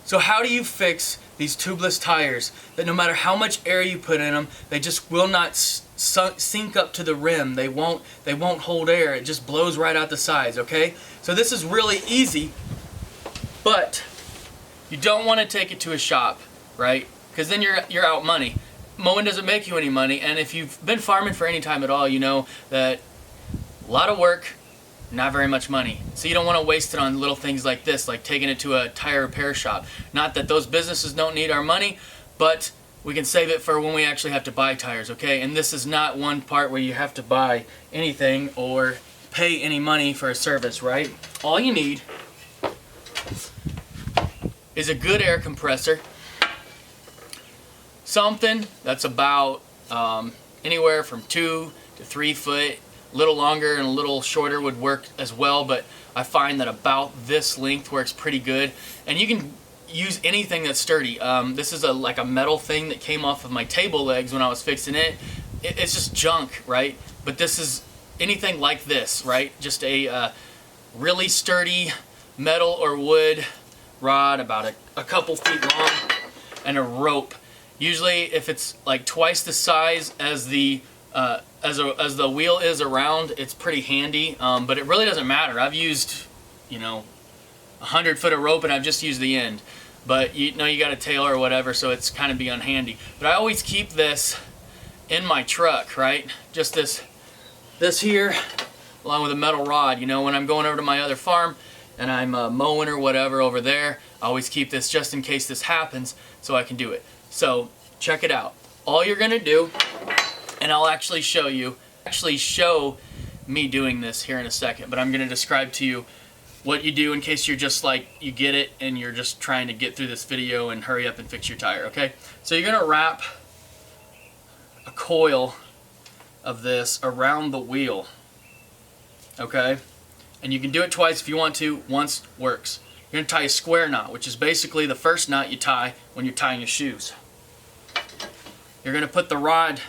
So how do you fix these tubeless tires that no matter how much air you put in them, they just will not sink up to the rim? They won't hold air. It just blows right out the sides, okay? So this is really easy, but you don't want to take it to a shop, right? Because then you're out money. Mowing doesn't make you any money, and if you've been farming for any time at all, you know that a lot of work, not very much money. So you don't want to waste it on little things like this, like taking it to a tire repair shop. Not that those businesses don't need our money, but we can save it for when we actually have to buy tires, okay? And this is not one part where you have to buy anything or pay any money for a service, right? All you need is a good air compressor, something that's about anywhere from 2 to 3 foot. A little longer and a little shorter would work as well, but I find that about this length works pretty good. And you can use anything that's sturdy. This is like a metal thing that came off of my table legs when I was fixing it. It's just junk, right? But this is anything like this, right? Just a really sturdy metal or wood rod, about a couple feet long, and a rope. Usually if it's like twice the size as the wheel is around, it's pretty handy, but it really doesn't matter. I've used, 100 foot of rope and I've just used the end, but you got a tail or whatever, so it's kind of beyond handy. But I always keep this in my truck, right? Just this here, along with a metal rod. When I'm going over to my other farm and I'm mowing or whatever over there, I always keep this just in case this happens, so I can do it. So check it out. All you're gonna do, and I'll actually show me doing this here in a second, but I'm going to describe to you what you do in case you're just like, you get it and you're just trying to get through this video and hurry up and fix your tire, okay? So you're going to wrap a coil of this around the wheel, okay? And you can do it twice if you want to. Once works. You're going to tie a square knot, which is basically the first knot you tie when you're tying your shoes. You're going to put the rod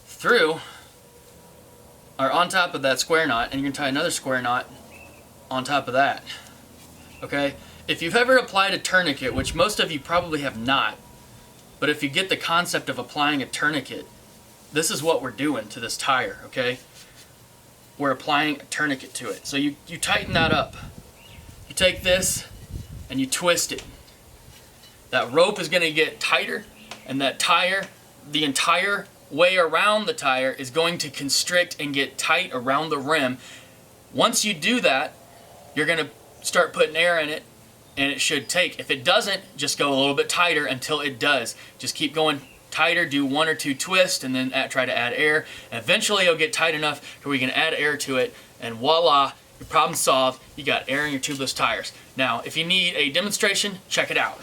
through or on top of that square knot, and you're going to tie another square knot on top of that. Okay? If you've ever applied a tourniquet, which most of you probably have not, but if you get the concept of applying a tourniquet, this is what we're doing to this tire, okay? We're applying a tourniquet to it. So you tighten that up. You take this and you twist it. That rope is going to get tighter, and that tire, the entire way around the tire, is going to constrict and get tight around the rim. Once you do that, you're going to start putting air in it, and it should take. If it doesn't, just go a little bit tighter until it does. Just keep going tighter, do 1 or 2 twists, and then try to add air. And eventually it'll get tight enough where we can add air to it, and voila, your problem solved. You got air in your tubeless tires. Now, if you need a demonstration, check it out.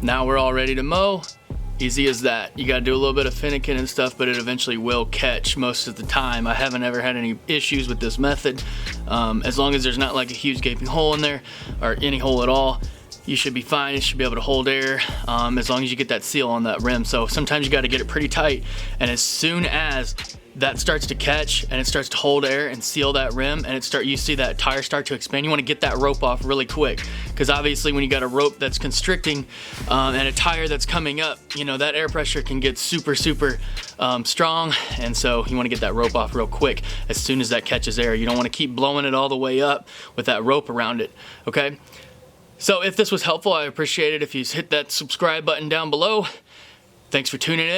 Now we're all ready to mow. Easy as that. You gotta do a little bit of finicking and stuff, but it eventually will catch most of the time. I haven't ever had any issues with this method. As long as there's not like a huge gaping hole in there, or any hole at all, you should be fine. It should be able to hold air as long as you get that seal on that rim. So sometimes you got to get it pretty tight, and as soon as that starts to catch and it starts to hold air and seal that rim, and you see that tire start to expand, you want to get that rope off really quick, because obviously when you got a rope that's constricting and a tire that's coming up, you know, that air pressure can get super strong, and so you want to get that rope off real quick as soon as that catches air. You don't want to keep blowing it all the way up with that rope around it, okay? So if this was helpful, I appreciate it if you hit that subscribe button down below. Thanks for tuning in.